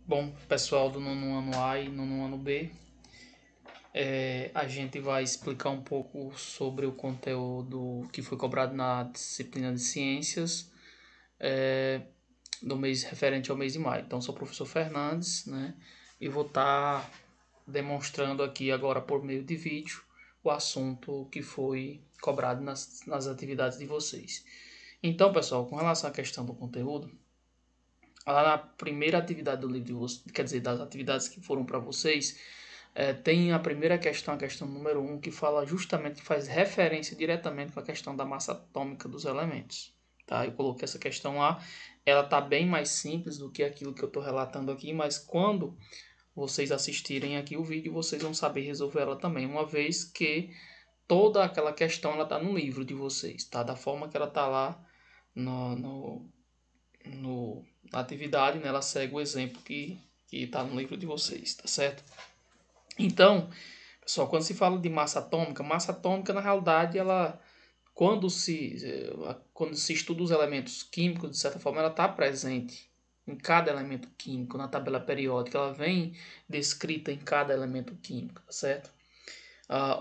Bom, pessoal do nono ano A e nono ano B, a gente vai explicar um pouco sobre o conteúdo que foi cobrado na disciplina de ciências do mês referente ao mês de maio. Então, sou o professor Fernandes, né? E vou estar demonstrando aqui agora por meio de vídeo o assunto que foi cobrado nas atividades de vocês. Então, pessoal, com relação à questão do conteúdo, lá na primeira atividade do livro de vocês, quer dizer, das atividades que foram para vocês, tem a primeira questão, a questão número 1, que fala justamente, que faz referência diretamente com a questão da massa atômica dos elementos. Tá? Eu coloquei essa questão lá, ela está bem mais simples do que aquilo que eu estou relatando aqui, mas quando vocês assistirem aqui o vídeo, vocês vão saber resolver ela também, uma vez que toda aquela questão ela está no livro de vocês, tá? Da forma que ela está lá no, no, na atividade, né? Ela segue o exemplo que está no livro de vocês, tá certo? Então, pessoal, quando se fala de massa atômica na realidade ela quando se estuda os elementos químicos, de certa forma, ela está presente em cada elemento químico na tabela periódica, ela vem descrita em cada elemento químico, tá certo?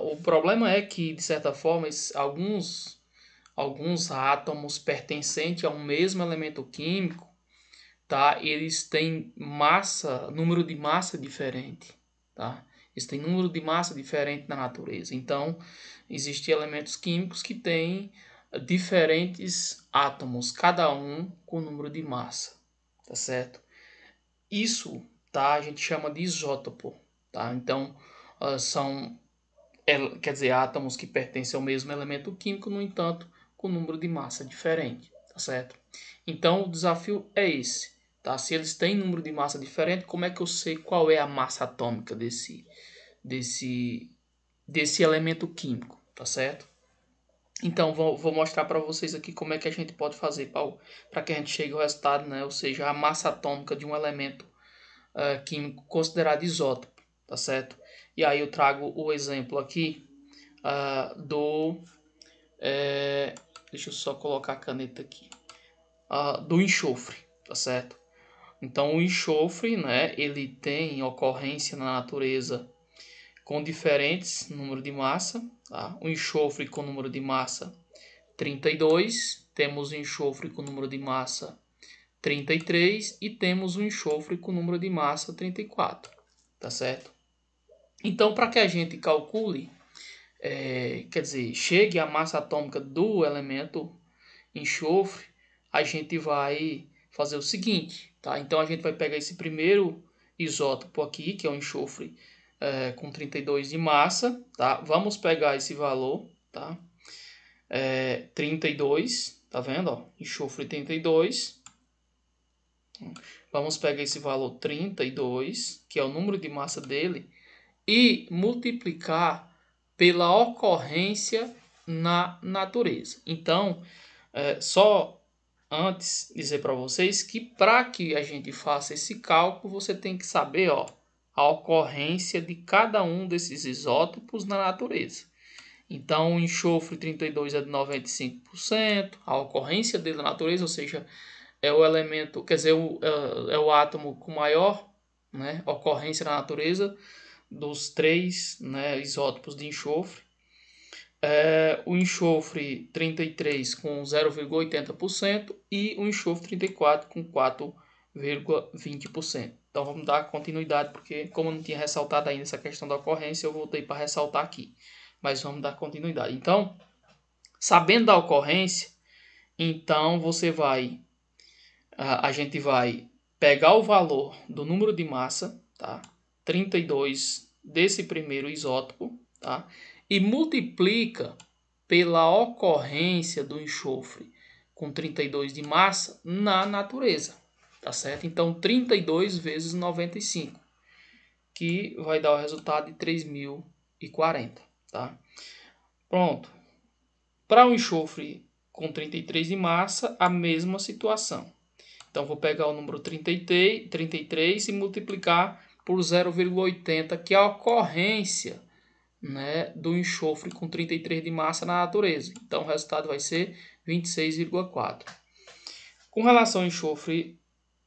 O problema é que, de certa forma, alguns átomos pertencentes a um mesmo elemento químico, tá? Eles têm número de massa diferente, tá? Eles têm número de massa diferente na natureza. Então, existem elementos químicos que têm diferentes átomos, cada um com número de massa, tá certo? Isso, tá? A gente chama de isótopo, tá? Então, são, quer dizer, átomos que pertencem ao mesmo elemento químico, no entanto, com número de massa diferente, tá certo? Então, o desafio é esse, tá? Se eles têm número de massa diferente, como é que eu sei qual é a massa atômica desse, desse elemento químico, tá certo? Então, vou mostrar para vocês aqui como é que a gente pode fazer para que a gente chegue ao resultado, né? Ou seja, a massa atômica de um elemento químico considerado isótopo, tá certo? E aí eu trago o exemplo aqui do... deixa eu só colocar a caneta aqui. Do enxofre, tá certo? Então, o enxofre, né, ele tem ocorrência na natureza com diferentes números de massa. Tá? O enxofre com número de massa 32, temos o enxofre com número de massa 33 e temos o enxofre com número de massa 34, tá certo? Então, para que a gente calcule, quer dizer, chegue à massa atômica do elemento enxofre, a gente vai fazer o seguinte, tá? Então, a gente vai pegar esse primeiro isótopo aqui, que é o enxofre com 32 de massa, tá? Vamos pegar esse valor, tá? 32, tá vendo? Ó? Enxofre 32. Vamos pegar esse valor 32, que é o número de massa dele, e multiplicar pela ocorrência na natureza. Então, só antes dizer para vocês que para que a gente faça esse cálculo, você tem que saber, ó, a ocorrência de cada um desses isótopos na natureza. Então, o enxofre 32 é de 95%, a ocorrência dele na natureza, ou seja, é o elemento, quer dizer, é o átomo com maior, né, ocorrência na natureza dos três, né, isótopos de enxofre. O enxofre 33 com 0,80% e o enxofre 34 com 4,20%. Então vamos dar continuidade, porque como eu não tinha ressaltado ainda essa questão da ocorrência, eu voltei para ressaltar aqui. Mas vamos dar continuidade. Então, sabendo da ocorrência, então a gente vai pegar o valor do número de massa, tá? 32 desse primeiro isótopo, tá? E multiplica pela ocorrência do enxofre com 32 de massa na natureza, tá certo? Então 32 vezes 95, que vai dar o resultado de 3040, tá? Pronto. Para o enxofre com 33 de massa, a mesma situação. Então, vou pegar o número 33 e multiplicar por 0,80, que é a ocorrência, né, do enxofre com 33 de massa na natureza. Então, o resultado vai ser 26,4. Com relação ao enxofre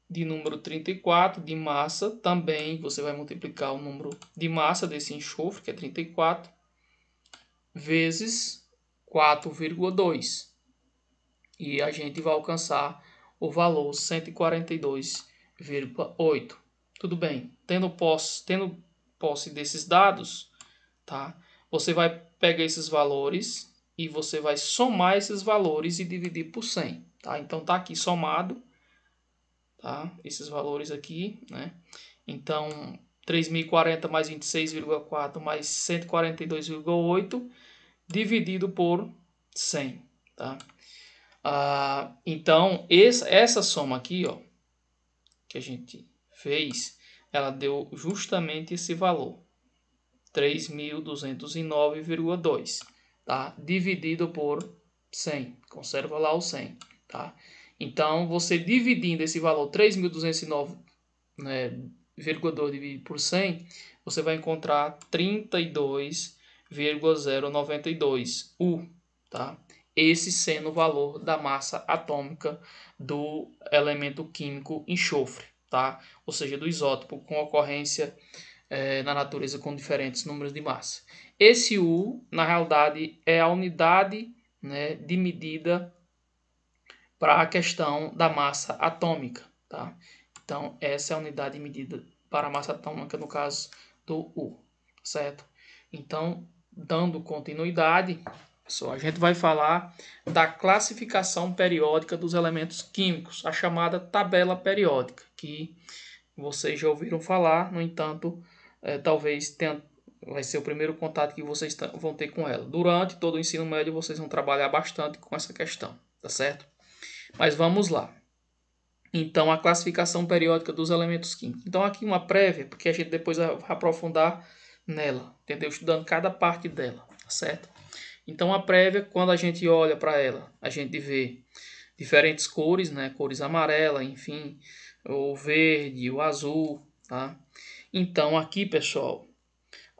de número 34 de massa, também você vai multiplicar o número de massa desse enxofre, que é 34, vezes 4,2. E a gente vai alcançar o valor 142,8. Tudo bem. Tendo posse desses dados, tá? Você vai pegar esses valores e você vai somar esses valores e dividir por 100, tá? Então tá aqui somado, tá? Esses valores aqui, né? Então 3.040 mais 26,4 mais 142,8 dividido por 100, tá? Então essa soma aqui, ó, que a gente fez, ela deu justamente esse valor, 3.209,2, tá? Dividido por 100. Conserva lá o 100, tá? Então, você dividindo esse valor 3.209,2, né, dividido por 100, você vai encontrar 32,092 U, tá? Esse sendo o valor da massa atômica do elemento químico enxofre, tá? Ou seja, do isótopo com ocorrência na natureza com diferentes números de massa. Esse U, na realidade, é a unidade, né, de medida para a questão da massa atômica, tá? Então, essa é a unidade de medida para a massa atômica, no caso do U, certo? Então, dando continuidade, pessoal, a gente vai falar da classificação periódica dos elementos químicos, a chamada tabela periódica, que vocês já ouviram falar, no entanto, talvez vai ser o primeiro contato que vocês vão ter com ela. Durante todo o ensino médio, vocês vão trabalhar bastante com essa questão, tá certo? Mas vamos lá. Então, a classificação periódica dos elementos químicos. Então, aqui uma prévia, porque a gente depois vai aprofundar nela, entendeu? Estudando cada parte dela, tá certo? Então, a prévia, quando a gente olha para ela, a gente vê diferentes cores, né? Cores amarela, enfim, o verde, o azul, tá? Então, aqui, pessoal,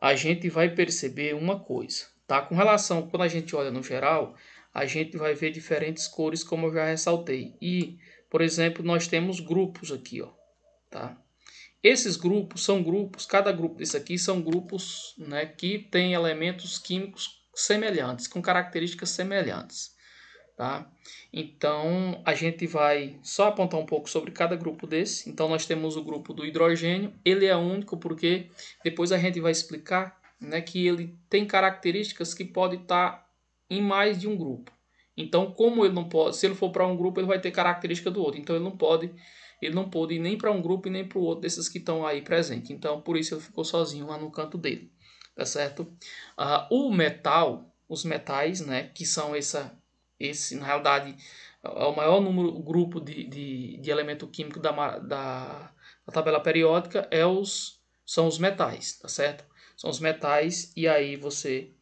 a gente vai perceber uma coisa, tá? Com relação, quando a gente olha no geral, a gente vai ver diferentes cores, como eu já ressaltei. E, por exemplo, nós temos grupos aqui, ó, tá? Esses grupos são grupos, cada grupo desse aqui são grupos, né, que tem elementos químicos semelhantes, com características semelhantes, tá? Então, a gente vai só apontar um pouco sobre cada grupo desse. Então, nós temos o grupo do hidrogênio. Ele é único porque depois a gente vai explicar, né, que ele tem características que podem estar em mais de um grupo. Então, como ele não pode, se ele for para um grupo, ele vai ter característica do outro. Então, ele não pode ir nem para um grupo e nem para o outro desses que estão aí presentes. Então, por isso ele ficou sozinho lá no canto dele, tá certo? O metal, os metais, né, que são esse, na realidade, é o maior grupo de elemento químico da tabela periódica são os metais, tá certo? São os metais, e aí você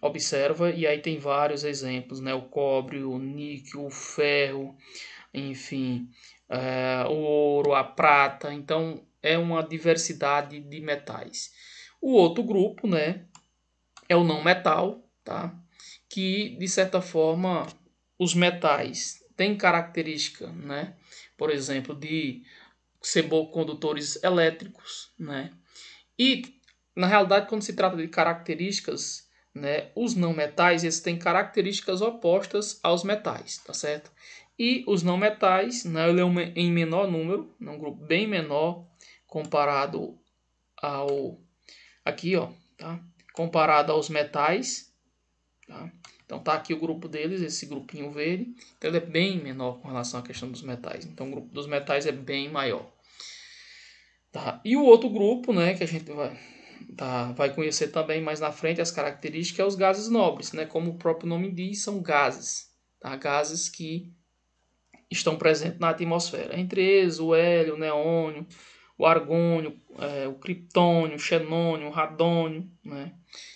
observa, e aí tem vários exemplos, né? O cobre, o níquel, o ferro, enfim, o ouro, a prata. Então, é uma diversidade de metais. O outro grupo, né, é o não metal, tá? Que, de certa forma, os metais têm característica, né? Por exemplo, de ser condutores elétricos, né? E, na realidade, quando se trata de características, né, os não metais, eles têm características opostas aos metais, tá certo? E os não metais, né, ele é em menor número, um grupo bem menor comparado ao aqui, ó, tá? Comparado aos metais, tá? Então tá aqui o grupo deles, esse grupinho verde. Então ele é bem menor com relação à questão dos metais. Então o grupo dos metais é bem maior. Tá? E o outro grupo, né, que a gente vai conhecer também mais na frente, as características, é os gases nobres, né? Como o próprio nome diz, são gases. Tá? Gases que estão presentes na atmosfera. Entre eles o hélio, o neônio, o argônio, o criptônio, o xenônio, o radônio, né?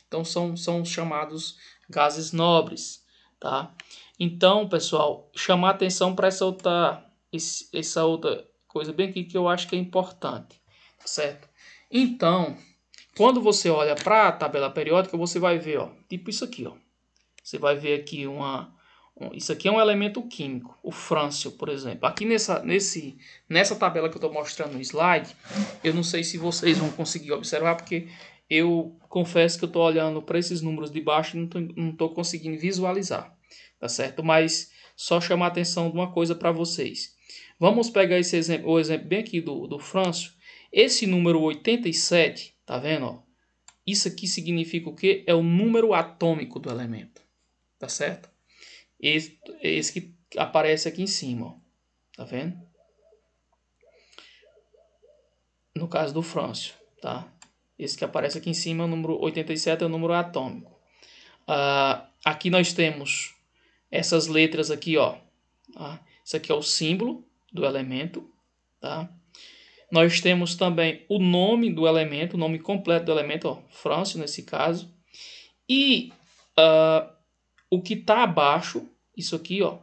Então são os chamados gases nobres, tá? Então, pessoal, chamar atenção para essa outra coisa bem aqui que eu acho que é importante, certo? Então, quando você olha para a tabela periódica, você vai ver, ó, tipo isso aqui, ó. Você vai ver aqui Isso aqui é um elemento químico, o frâncio, por exemplo. Aqui nessa tabela que eu estou mostrando no slide, eu não sei se vocês vão conseguir observar, porque eu confesso que eu estou olhando para esses números de baixo e não estou conseguindo visualizar, tá certo? Mas só chamar a atenção de uma coisa para vocês. Vamos pegar esse exemplo, o exemplo bem aqui do frâncio. Esse número 87, tá vendo? Ó? Isso aqui significa o quê? É o número atômico do elemento, tá certo? Esse que aparece aqui em cima, ó. Tá vendo? No caso do frâncio, tá? Esse que aparece aqui em cima, o número 87 é o número atômico. Aqui nós temos essas letras aqui, ó. Tá? Isso aqui é o símbolo do elemento, tá? Nós temos também o nome do elemento, o nome completo do elemento, ó, frâncio nesse caso. E o que está abaixo, isso aqui, ó,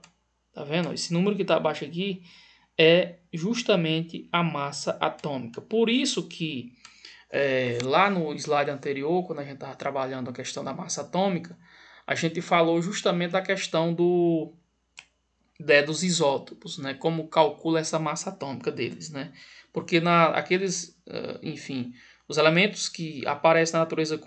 tá vendo? Esse número que está abaixo aqui é justamente a massa atômica. Por isso que lá no slide anterior, quando a gente estava trabalhando a questão da massa atômica, a gente falou justamente da questão dos isótopos, né? Como calcula essa massa atômica deles, né? Porque enfim, os elementos que aparecem na natureza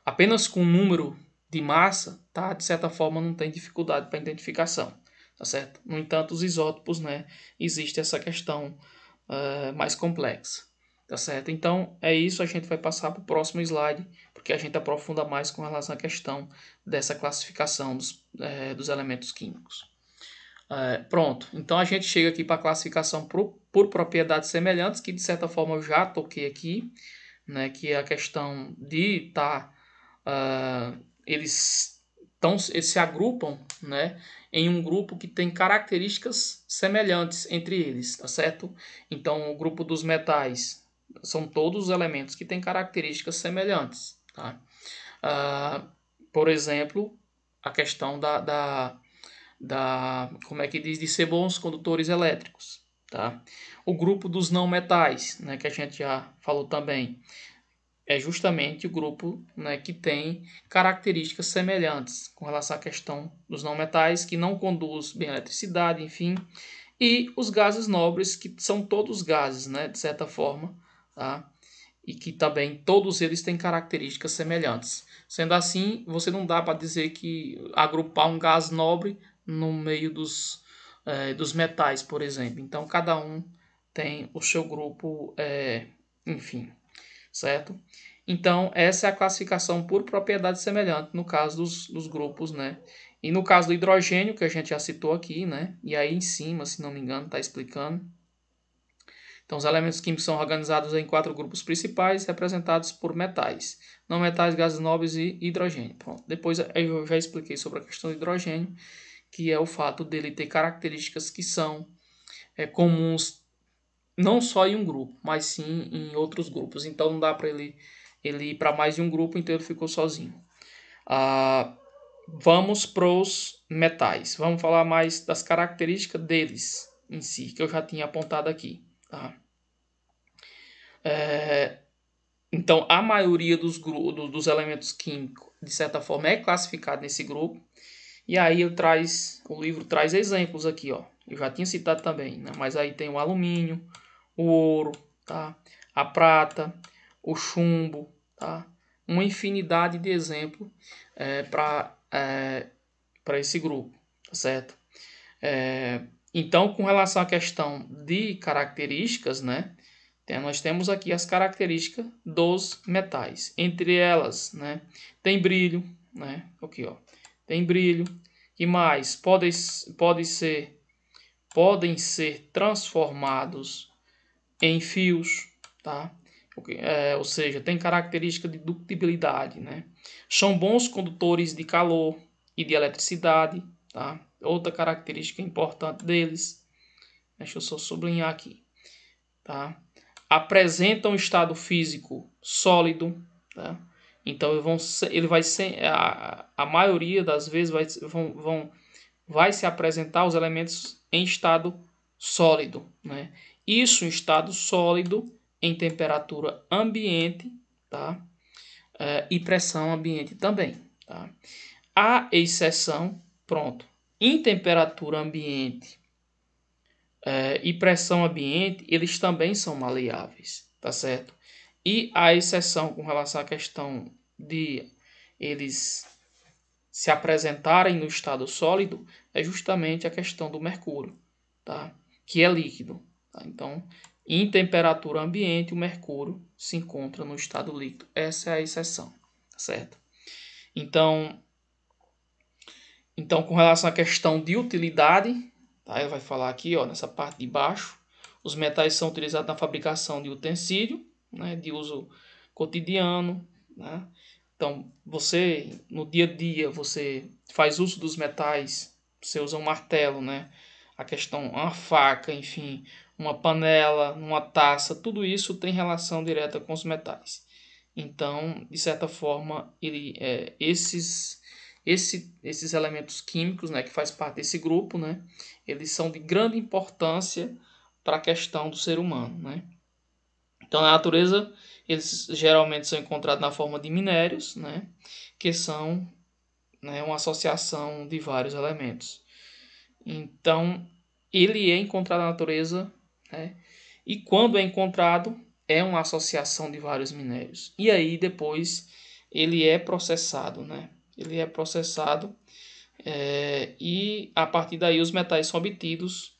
apenas com um número de massa, tá? De certa forma não tem dificuldade para identificação, tá certo? No entanto, os isótopos, né? Existe essa questão mais complexa, tá certo? Então é isso, a gente vai passar para o próximo slide, porque a gente aprofunda mais com relação à questão dessa classificação dos elementos químicos. Pronto, então a gente chega aqui para a classificação por propriedades semelhantes, que de certa forma eu já toquei aqui, né, que é a questão de eles se agrupam, né, em um grupo que tem características semelhantes entre eles, tá certo? Então o grupo dos metais são todos os elementos que têm características semelhantes, tá? Por exemplo, a questão como é que diz, de ser bons condutores elétricos, tá? O grupo dos não metais, né, que a gente já falou também, é justamente o grupo, né, que tem características semelhantes com relação à questão dos não metais, que não conduz bem a eletricidade, enfim, e os gases nobres, que são todos gases, né, de certa forma, tá? E que também todos eles têm características semelhantes. Sendo assim, você não dá para dizer que agrupar um gás nobre no meio dos metais, por exemplo. Então, cada um tem o seu grupo, enfim, certo? Então, essa é a classificação por propriedade semelhante no caso dos grupos, né? E no caso do hidrogênio, que a gente já citou aqui, né? E aí em cima, se não me engano, está explicando. Então, os elementos químicos são organizados em 4 grupos principais, representados por metais, não metais, gases nobres e hidrogênio. Pronto. Depois eu já expliquei sobre a questão do hidrogênio, que é o fato dele ter características que são comuns não só em um grupo, mas sim em outros grupos. Então, não dá para ele ir para mais de um grupo, então ele ficou sozinho. Vamos para os metais. Vamos falar mais das características deles em si, que eu já tinha apontado aqui. Tá? Então, a maioria dos elementos químicos, de certa forma, é classificado nesse grupo. E aí o livro traz exemplos aqui, ó. Eu já tinha citado também, né? Mas aí tem o alumínio, o ouro, tá? A prata, o chumbo, tá? Uma infinidade de exemplos para esse grupo, tá certo? Então, com relação à questão de características, né? Nós temos aqui as características dos metais. Entre elas, né, tem brilho, né? Aqui, ó. Tem brilho. Que mais? Podem ser transformados em fios, tá? Ou seja, tem característica de ductibilidade, né? São bons condutores de calor e de eletricidade, tá? Outra característica importante deles. Deixa eu só sublinhar aqui, tá? Apresentam estado físico sólido, tá? Então ele vai ser a maioria das vezes vai se apresentar os elementos em estado sólido, né? Isso em estado sólido em temperatura ambiente, tá? E pressão ambiente também, tá? A exceção, pronto, em temperatura ambiente e pressão ambiente, eles também são maleáveis, tá certo? E a exceção com relação à questão de eles se apresentarem no estado sólido é justamente a questão do mercúrio, tá? Que é líquido. Tá? Então, em temperatura ambiente, o mercúrio se encontra no estado líquido. Essa é a exceção, tá certo? Então, com relação à questão de utilidade, tá? Ele vai falar aqui, ó, nessa parte de baixo, os metais são utilizados na fabricação de utensílio, né, de uso cotidiano, né? Então, você, no dia a dia, você faz uso dos metais, você usa um martelo, né? A questão, uma faca, enfim, uma panela, uma taça, tudo isso tem relação direta com os metais. Então, de certa forma, esses elementos químicos, né, que faz parte desse grupo, né, eles são de grande importância para a questão do ser humano, né? Então, na natureza, eles geralmente são encontrados na forma de minérios, né, que são, né, uma associação de vários elementos. Então, ele é encontrado na natureza, né, e quando é encontrado, é uma associação de vários minérios. E aí, depois, ele é processado, né? Ele é processado e, a partir daí, os metais são obtidos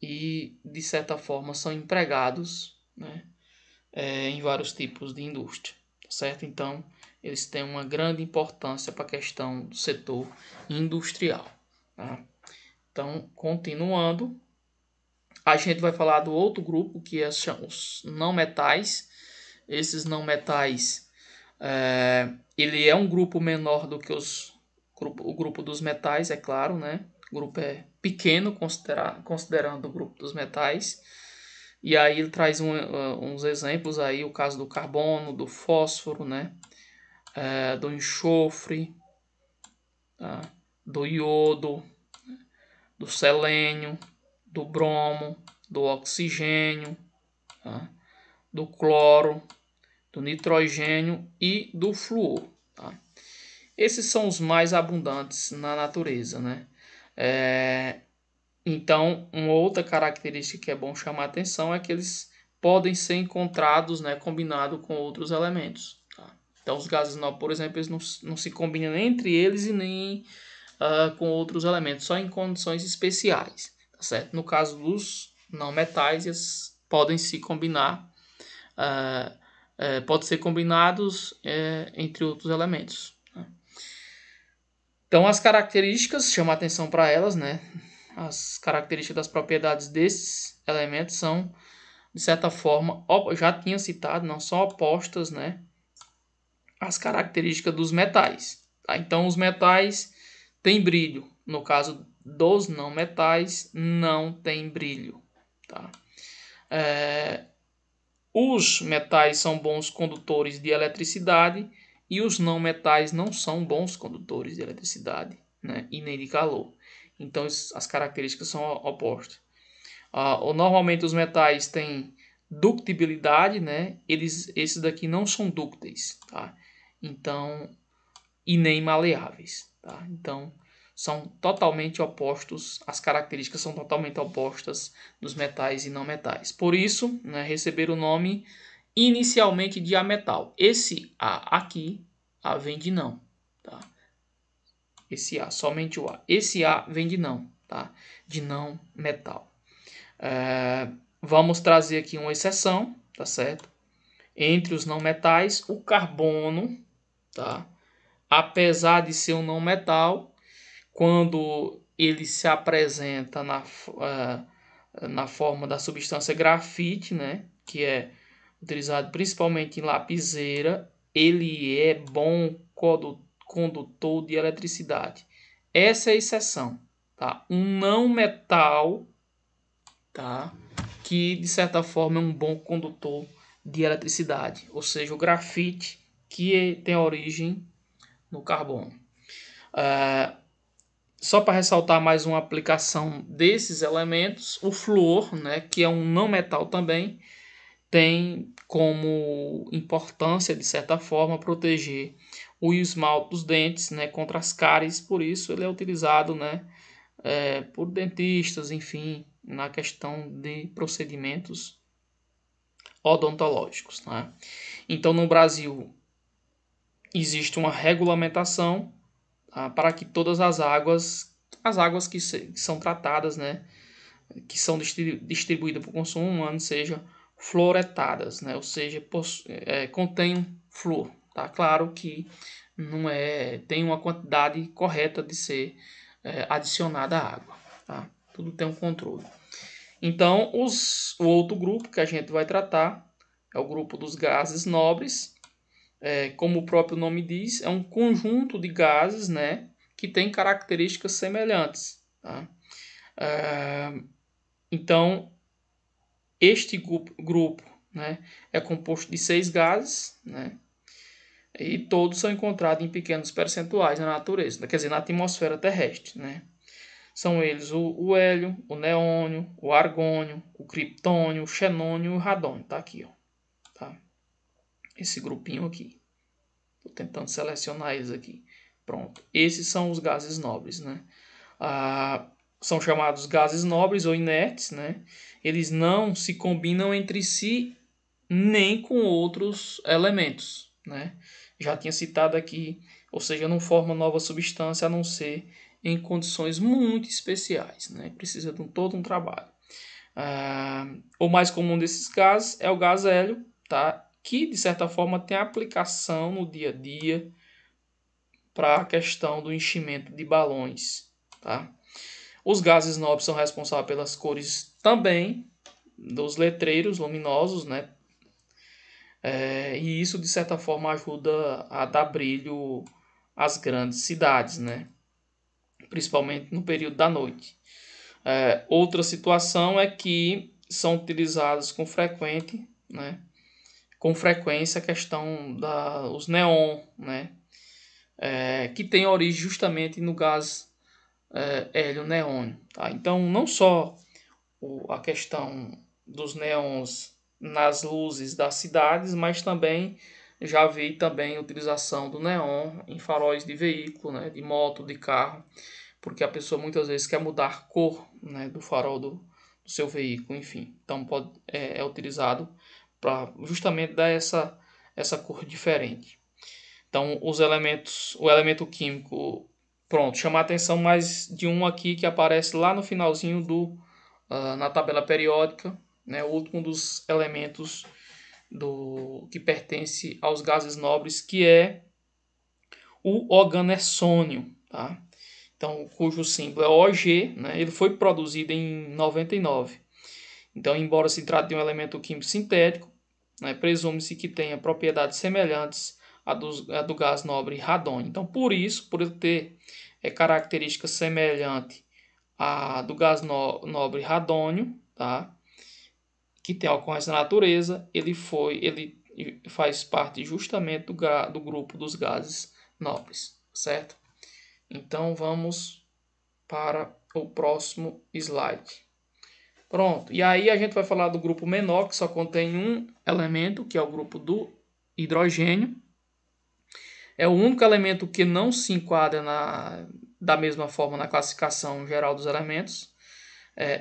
e, de certa forma, são empregados, né, em vários tipos de indústria, tá certo? Então, eles têm uma grande importância para a questão do setor industrial. Tá? Então, continuando, a gente vai falar do outro grupo, que é os não metais. Esses não metais, ele é um grupo menor do que o grupo dos metais, é claro, né? O grupo é pequeno, considerando o grupo dos metais. E aí ele traz uns exemplos aí, o caso do carbono, do fósforo, né? Do enxofre, tá? Do iodo, do selênio, do bromo, do oxigênio, tá? Do cloro, do nitrogênio e do flúor. Tá? Esses são os mais abundantes na natureza, né? Então, uma outra característica que é bom chamar a atenção é que eles podem ser encontrados, né, combinados com outros elementos. Tá? Então, os gases nobres, por exemplo, eles não se combinam nem entre eles e nem com outros elementos, só em condições especiais. Tá certo? No caso dos não metais, eles podem se combinar, podem ser combinados entre outros elementos. Né? Então, as características, chamar atenção para elas, né? As características das propriedades desses elementos são, de certa forma, já tinha citado, não são opostas, né, às características dos metais. Tá? Então, os metais têm brilho. No caso dos não metais, não tem brilho. Tá? Os metais são bons condutores de eletricidade e os não metais não são bons condutores de eletricidade, né, e nem de calor. Então, as características são opostas. Normalmente os metais têm ductibilidade, né? Esses daqui não são dúcteis, tá? Então, e nem maleáveis, tá? Então, são totalmente opostos, as características são totalmente opostas dos metais e não metais. Por isso, né, receberam o nome inicialmente de ametal. Esse A aqui, A vem de não, tá? Esse A, somente o A. Esse A vem de não, tá? De não metal. Vamos trazer aqui uma exceção, tá certo? Entre os não metais, o carbono, tá? Apesar de ser um não metal, quando ele se apresenta na forma da substância grafite, né? Que é utilizado principalmente em lapiseira, ele é bom condutor de eletricidade. Essa é a exceção, tá? Um não metal, tá? Que de certa forma é um bom condutor de eletricidade, ou seja, o grafite, que tem origem no carbono. Só para ressaltar mais uma aplicação desses elementos, o flúor, né, que é um não metal também, tem como importância, de certa forma, proteger o esmalte dos dentes, né, contra as cáries, por isso ele é utilizado, né, por dentistas, enfim, na questão de procedimentos odontológicos. Né? Então, no Brasil, existe uma regulamentação, tá, para que todas as águas que são tratadas, né, que são distribuídas para o consumo humano, sejam fluoretadas, né, ou seja, contenham flúor. Tá? Claro que não tem uma quantidade correta de ser adicionada à água. Tá? Tudo tem um controle. Então, o outro grupo que a gente vai tratar é o grupo dos gases nobres. Como o próprio nome diz, é um conjunto de gases, né, que tem características semelhantes. Tá? Então, este grupo, né, é composto de 6 gases, né, e todos são encontrados em pequenos percentuais na natureza, quer dizer, na atmosfera terrestre. Né? São eles o hélio, o neônio, o argônio, o criptônio, o xenônio e o radônio. Tá aqui, ó. Tá? Esse grupinho aqui. Estou tentando selecionar eles aqui. Pronto. Esses são os gases nobres, né? São chamados gases nobres ou inertes, né? Eles não se combinam entre si nem com outros elementos, né? Já tinha citado aqui, ou seja, não forma nova substância a não ser em condições muito especiais, né? Precisa de todo um trabalho. O mais comum desses gases é o gás hélio, tá? Que de certa forma tem aplicação no dia a dia para a questão do enchimento de balões. Tá? Os gases nobres são responsáveis pelas cores também dos letreiros luminosos, né? E isso de certa forma ajuda a dar brilho às grandes cidades, né? Principalmente no período da noite. Outra situação é que são utilizados né? Com frequência a questão dos neon, né? Que tem origem justamente no gás hélio neônio. Tá? Então, não só a questão dos neons nas luzes das cidades, mas também já vi também a utilização do neon em faróis de veículo, né, de moto, de carro, porque a pessoa muitas vezes quer mudar a cor, né, do farol do seu veículo, enfim. Então é utilizado para justamente dar essa cor diferente. Então o elemento químico, pronto, chama a atenção mais de um aqui que aparece lá no finalzinho na tabela periódica, né, o último dos elementos que pertence aos gases nobres, que é o oganesônio, tá? Então, cujo símbolo é OG, né? Ele foi produzido em 99. Então, embora se trate de um elemento químico sintético, né, presume-se que tenha propriedades semelhantes à do gás nobre radônio. Então, por ele ter característica semelhante à do gás nobre radônio, tá? Que tem ocorrência na natureza, ele faz parte justamente do grupo dos gases nobres, certo? Então vamos para o próximo slide. Pronto, e aí a gente vai falar do grupo menor, que só contém um elemento, que é o grupo do hidrogênio. É o único elemento que não se enquadra da mesma forma na classificação geral dos elementos.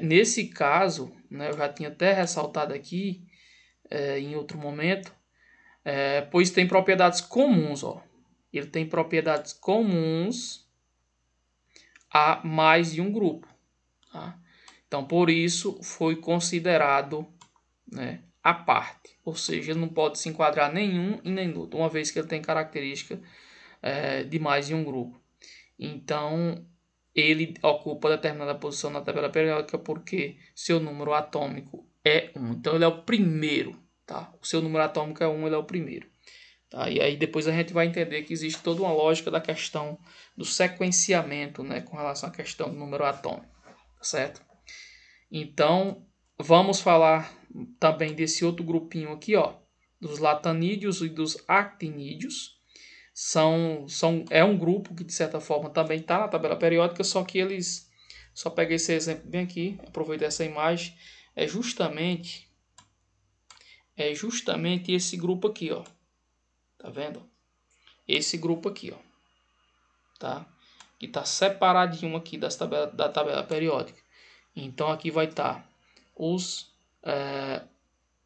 Nesse caso, né, eu já tinha até ressaltado aqui em outro momento, pois tem propriedades comuns. Ó. Ele tem propriedades comuns a mais de um grupo. Tá? Então, por isso, foi considerado, né, à parte. Ou seja, ele não pode se enquadrar nenhum e nem outro, uma vez que ele tem característica de mais de um grupo. Então, ele ocupa determinada posição na tabela periódica porque seu número atômico é 1. Então, ele é o primeiro. Tá? O seu número atômico é 1, ele é o primeiro. Tá? E aí depois a gente vai entender que existe toda uma lógica da questão do sequenciamento, né, com relação à questão do número atômico. Certo? Então, vamos falar também desse outro grupinho aqui, ó, dos latanídeos e dos actinídeos. É um grupo que, de certa forma, também está na tabela periódica, só que eles... Só pega esse exemplo bem aqui, aproveita essa imagem. É justamente esse grupo aqui, ó. Tá vendo? Esse grupo aqui, ó. Tá? que está separadinho aqui da tabela periódica. Então aqui vai estar os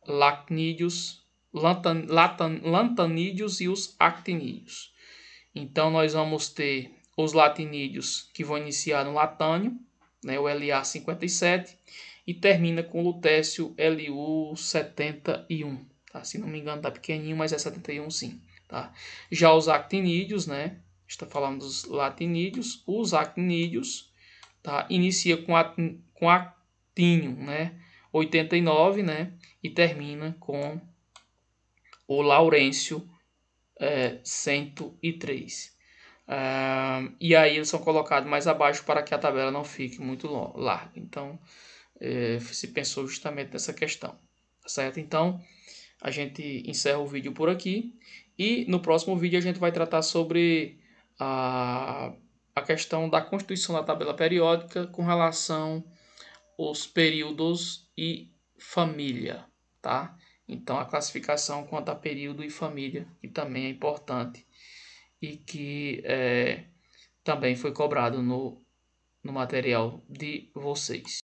lactídeos, lantanídeos e os actinídeos. Então nós vamos ter os latinídeos que vão iniciar no latânio, né, o La57, e termina com o lutécio Lu71. Tá? Se não me engano está pequenininho, mas é 71 sim. Tá? Já os actinídeos, né, está falando dos latinídeos, os actinídeos, tá, inicia com actínio, né, 89, né, e termina com o laurêncio 103. E aí eles são colocados mais abaixo para que a tabela não fique muito larga. Então, se pensou justamente nessa questão, tá certo? Então, a gente encerra o vídeo por aqui e no próximo vídeo a gente vai tratar sobre a questão da constituição da tabela periódica com relação aos períodos e família, tá? Então, a classificação quanto a período e família, que também é importante e que também foi cobrado no material de vocês.